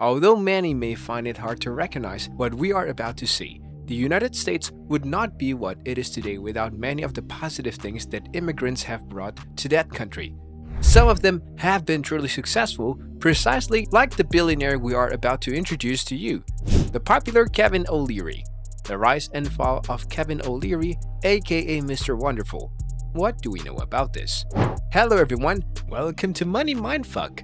Although many may find it hard to recognize what we are about to see, the United States would not be what it is today without many of the positive things that immigrants have brought to that country. Some of them have been truly successful, precisely like the billionaire we are about to introduce to you, the popular Kevin O'Leary. The rise and fall of Kevin O'Leary, aka Mr. Wonderful. What do we know about this? Hello everyone, welcome to Money Mindfuck.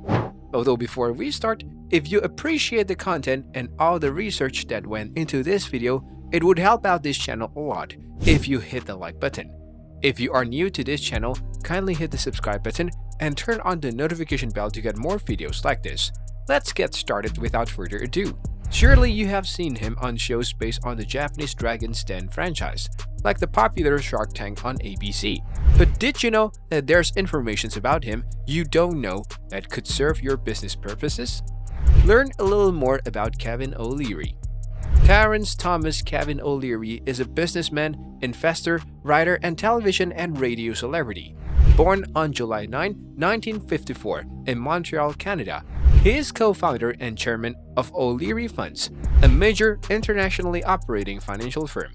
Although before we start, if you appreciate the content and all the research that went into this video, it would help out this channel a lot if you hit the like button. If you are new to this channel, kindly hit the subscribe button and turn on the notification bell to get more videos like this. Let's get started without further ado. Surely you have seen him on shows based on the Japanese Dragon's Den franchise, like the popular Shark Tank on ABC. But did you know that there's information about him you don't know that could serve your business purposes? Learn a little more about Kevin O'Leary. Terrence Thomas Kevin O'Leary is a businessman, investor, writer, and television and radio celebrity. Born on July 9, 1954 in Montreal, Canada, he is co-founder and chairman of O'Leary Funds, a major internationally operating financial firm.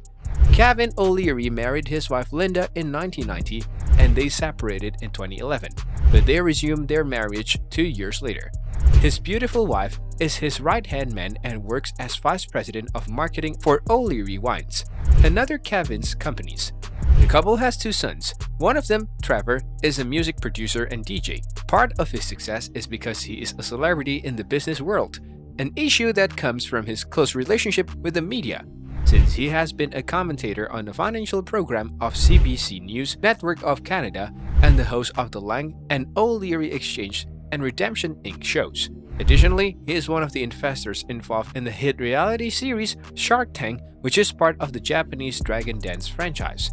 Kevin O'Leary married his wife Linda in 1990 and they separated in 2011, but they resumed their marriage 2 years later. His beautiful wife is his right-hand man and works as vice president of marketing for O'Leary Wines, another Kevin's companies. The couple has 2 sons. One of them, Trevor, is a music producer and DJ. Part of his success is because he is a celebrity in the business world, an issue that comes from his close relationship with the media, since he has been a commentator on the financial program of CBC News Network of Canada and the host of the Lang and O'Leary Exchange and Redemption Inc. shows. Additionally, he is one of the investors involved in the hit reality series Shark Tank, which is part of the Japanese Dragon Dance franchise.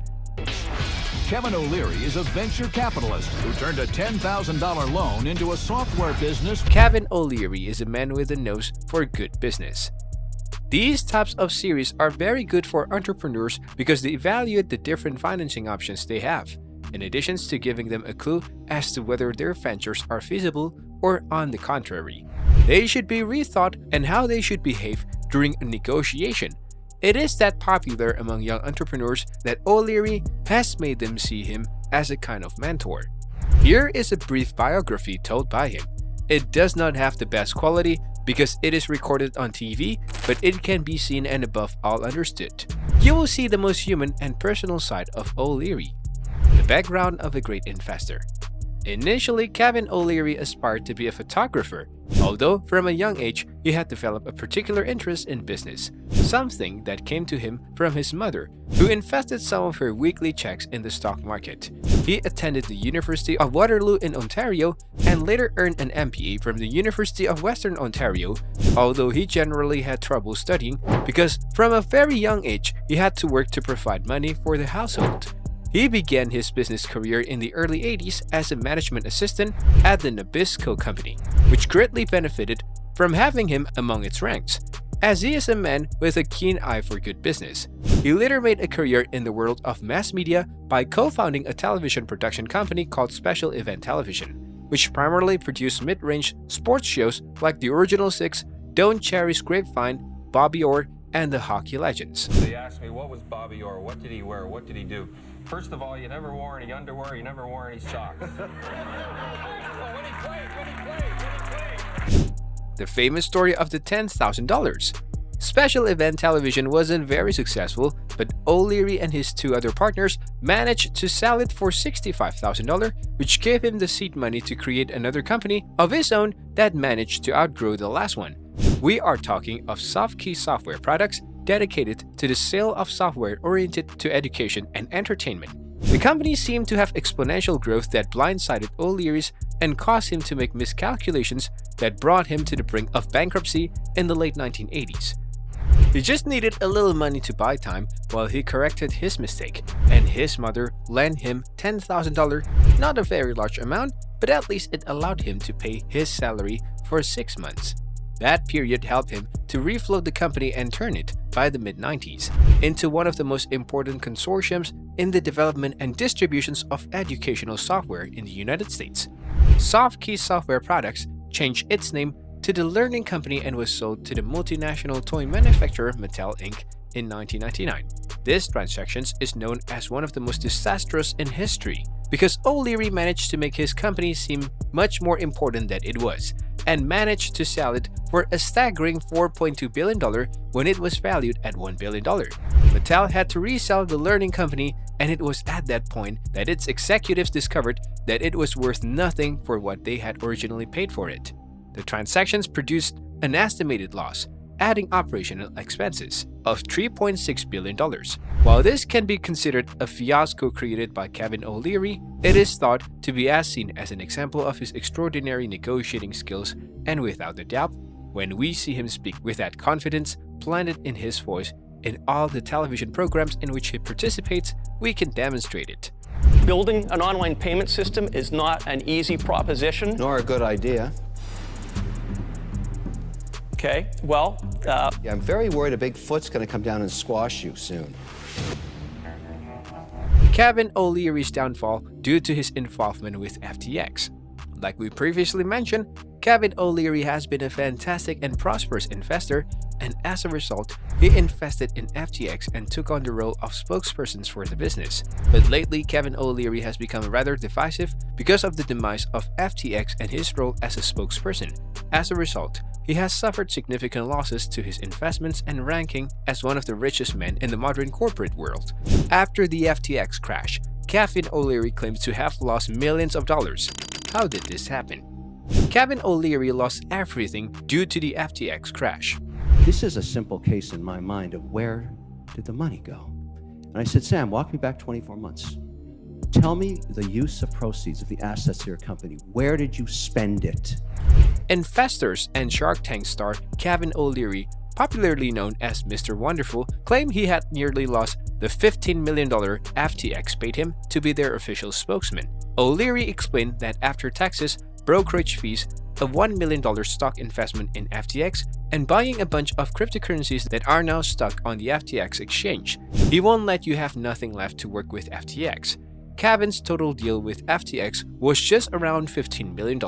Kevin O'Leary is a venture capitalist who turned a $10,000 loan into a software business. Kevin O'Leary is a man with a nose for good business. These types of series are very good for entrepreneurs because they evaluate the different financing options they have, in addition to giving them a clue as to whether their ventures are feasible or, on the contrary, they should be rethought and how they should behave during a negotiation. It is that popular among young entrepreneurs that O'Leary has made them see him as a kind of mentor. Here is a brief biography told by him. It does not have the best quality because it is recorded on TV, but it can be seen and above all understood. You will see the most human and personal side of O'Leary. The background of a great investor. Initially, Kevin O'Leary aspired to be a photographer, although from a young age he had developed a particular interest in business, something that came to him from his mother, who invested some of her weekly checks in the stock market. He attended the University of Waterloo in Ontario and later earned an MBA from the University of Western Ontario, although he generally had trouble studying because from a very young age he had to work to provide money for the household. He began his business career in the early 80s as a management assistant at the Nabisco Company, which greatly benefited from having him among its ranks. As he is a man with a keen eye for good business, he later made a career in the world of mass media by co-founding a television production company called Special Event Television, which primarily produced mid-range sports shows like The Original Six, Don't Cherry's Grapevine, Bobby Orr, and the Hockey Legends. They asked me, what was Bobby Orr? What did he wear? What did he do? First of all, you never wore any underwear, you never wore any socks. The famous story of the $10,000. Special Event Television wasn't very successful, but O'Leary and his 2 other partners managed to sell it for $65,000, which gave him the seed money to create another company of his own that managed to outgrow the last one. We are talking of SoftKey software products dedicated to the sale of software oriented to education and entertainment. The company seemed to have exponential growth that blindsided O'Leary's and caused him to make miscalculations that brought him to the brink of bankruptcy in the late 1980s. He just needed a little money to buy time while he corrected his mistake, and his mother lent him $10,000, not a very large amount, but at least it allowed him to pay his salary for 6 months. That period helped him to refloat the company and turn it, by the mid-90s, into one of the most important consortiums in the development and distributions of educational software in the United States. SoftKey Software Products changed its name to the learning company and was sold to the multinational toy manufacturer Mattel Inc. in 1999. This transaction is known as one of the most disastrous in history because O'Leary managed to make his company seem much more important than it was and managed to sell it for a staggering $4.2 billion when it was valued at $1 billion. Mattel had to resell the learning company, and it was at that point that its executives discovered that it was worth nothing for what they had originally paid for it. The transactions produced an estimated loss, adding operational expenses, of $3.6 billion. While this can be considered a fiasco created by Kevin O'Leary, it is thought to be as seen as an example of his extraordinary negotiating skills, and without a doubt, when we see him speak with that confidence planted in his voice in all the television programs in which he participates, we can demonstrate it. Building an online payment system is not an easy proposition. Nor a good idea. Okay, well... Yeah, I'm very worried a big foot's going to come down and squash you soon. Kevin O'Leary's downfall due to his involvement with FTX. Like we previously mentioned, Kevin O'Leary has been a fantastic and prosperous investor, and as a result, he invested in FTX and took on the role of spokespersons for the business. But lately, Kevin O'Leary has become rather divisive because of the demise of FTX and his role as a spokesperson. As a result, he has suffered significant losses to his investments and ranking as one of the richest men in the modern corporate world. After the FTX crash, Kevin O'Leary claims to have lost millions of dollars. How did this happen? Kevin O'Leary lost everything due to the FTX crash. This is a simple case in my mind of where did the money go? And I said, Sam, walk me back 24 months. Tell me the use of proceeds of the assets of your company. Where did you spend it? Investors and Shark Tank star Kevin O'Leary, popularly known as Mr. Wonderful, claimed he had nearly lost the $15 million FTX paid him to be their official spokesman. O'Leary explained that after taxes, brokerage fees, a $1 million stock investment in FTX, and buying a bunch of cryptocurrencies that are now stuck on the FTX exchange, he won't let you have nothing left to work with FTX. Kevin's total deal with FTX was just around $15 million,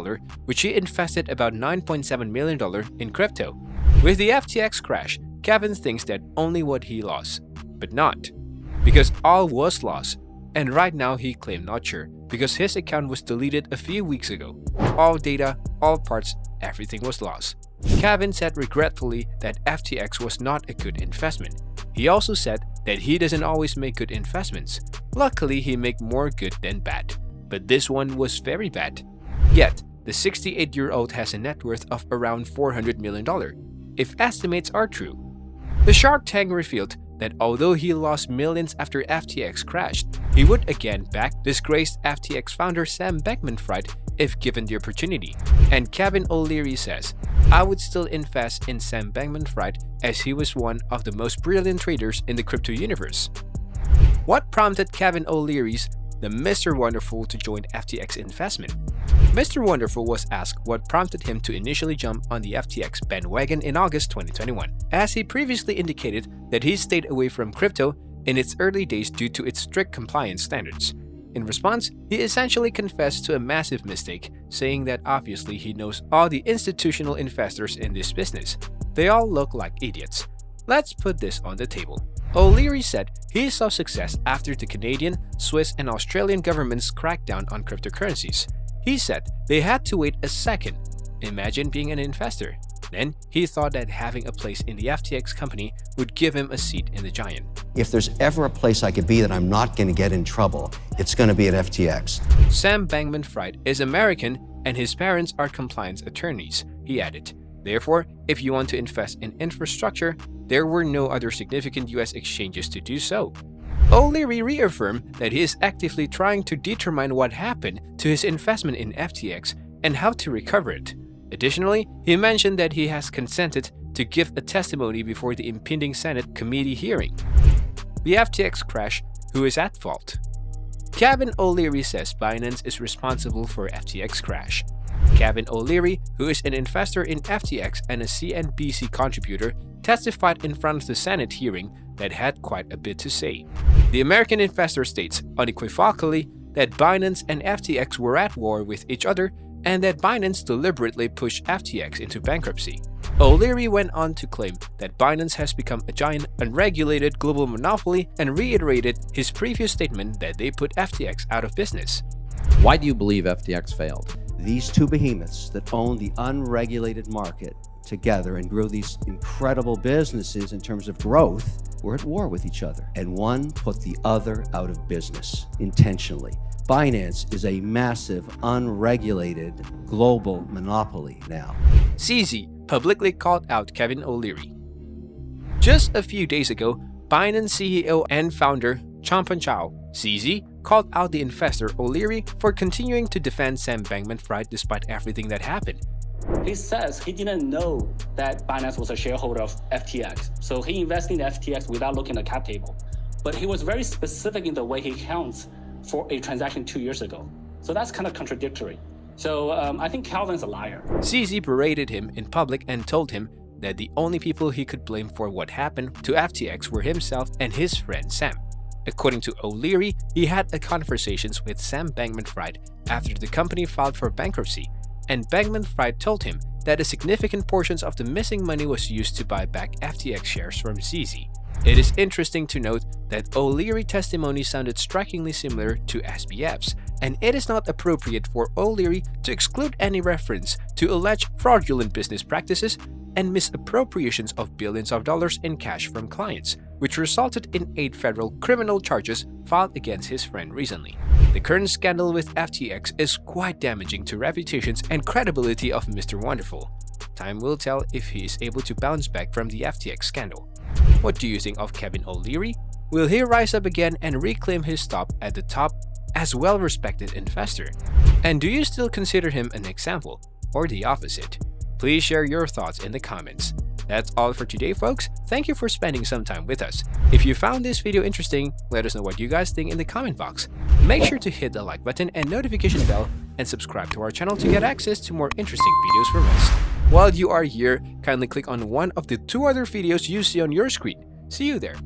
which he invested about $9.7 million in crypto. With the FTX crash, Kevin thinks that only what he lost, but not. Because all was lost, and right now he claimed not sure, because his account was deleted a few weeks ago. All data, all parts, everything was lost. Kevin said regretfully that FTX was not a good investment. He also said that he doesn't always make good investments. Luckily, he make more good than bad. But this one was very bad. Yet, the 68-year-old has a net worth of around $400 million, if estimates are true. The Shark Tank revealed that although he lost millions after FTX crashed, he would again back disgraced FTX founder Sam Bankman-Fried if given the opportunity. And Kevin O'Leary says, I would still invest in Sam Bankman-Fried as he was one of the most brilliant traders in the crypto universe. What prompted Kevin O'Leary's the Mr. Wonderful to join FTX investment? Mr. Wonderful was asked what prompted him to initially jump on the FTX bandwagon in August 2021, as he previously indicated that he stayed away from crypto in its early days due to its strict compliance standards. In response, he essentially confessed to a massive mistake, saying that obviously he knows all the institutional investors in this business. They all look like idiots. Let's put this on the table. O'Leary said he saw success after the Canadian, Swiss, and Australian governments cracked down on cryptocurrencies. He said they had to wait a second. Imagine being an investor. Then he thought that having a place in the FTX company would give him a seat in the giant. If there's ever a place I could be that I'm not going to get in trouble, it's going to be at FTX. Sam Bankman-Fried is American and his parents are compliance attorneys, he added. Therefore, if you want to invest in infrastructure, there were no other significant US exchanges to do so. O'Leary reaffirmed that he is actively trying to determine what happened to his investment in FTX and how to recover it. Additionally, he mentioned that he has consented to give a testimony before the impending Senate committee hearing. The FTX crash, who is at fault? Kevin O'Leary says Binance is responsible for FTX crash. Kevin O'Leary, who is an investor in FTX and a CNBC contributor, testified in front of the Senate hearing that had quite a bit to say. The American investor states unequivocally that Binance and FTX were at war with each other and that Binance deliberately pushed FTX into bankruptcy. O'Leary went on to claim that Binance has become a giant, unregulated global monopoly and reiterated his previous statement that they put FTX out of business. Why do you believe FTX failed? These two behemoths that own the unregulated market together and grew these incredible businesses in terms of growth were at war with each other, and one put the other out of business intentionally. Binance is a massive, unregulated global monopoly now. CZ publicly called out Kevin O'Leary. Just a few days ago, Binance CEO and founder Changpeng Zhao, CZ, called out the investor O'Leary for continuing to defend Sam Bankman-Fried despite everything that happened. He says he didn't know that Binance was a shareholder of FTX, so he invested in FTX without looking at the cap table. But he was very specific in the way he counts for a transaction 2 years ago. So that's kind of contradictory. So I think Calvin's a liar. CZ berated him in public and told him that the only people he could blame for what happened to FTX were himself and his friend Sam. According to O'Leary, he had a conversations with Sam Bankman-Fried after the company filed for bankruptcy, and Bankman-Fried told him that a significant portion of the missing money was used to buy back FTX shares from CZ. It is interesting to note that O'Leary's testimony sounded strikingly similar to SBF's, and it is not appropriate for O'Leary to exclude any reference to alleged fraudulent business practices and misappropriations of billions of dollars in cash from clients, which resulted in 8 federal criminal charges filed against his friend recently. The current scandal with FTX is quite damaging to reputations and credibility of Mr. Wonderful. Time will tell if he is able to bounce back from the FTX scandal. What do you think of Kevin O'Leary? Will he rise up again and reclaim his spot at the top as well-respected investor? And do you still consider him an example, or the opposite? Please share your thoughts in the comments. That's all for today, folks. Thank you for spending some time with us. If you found this video interesting, let us know what you guys think in the comment box. Make sure to hit the like button and notification bell and subscribe to our channel to get access to more interesting videos from us. While you are here, kindly click on one of the 2 other videos you see on your screen. See you there.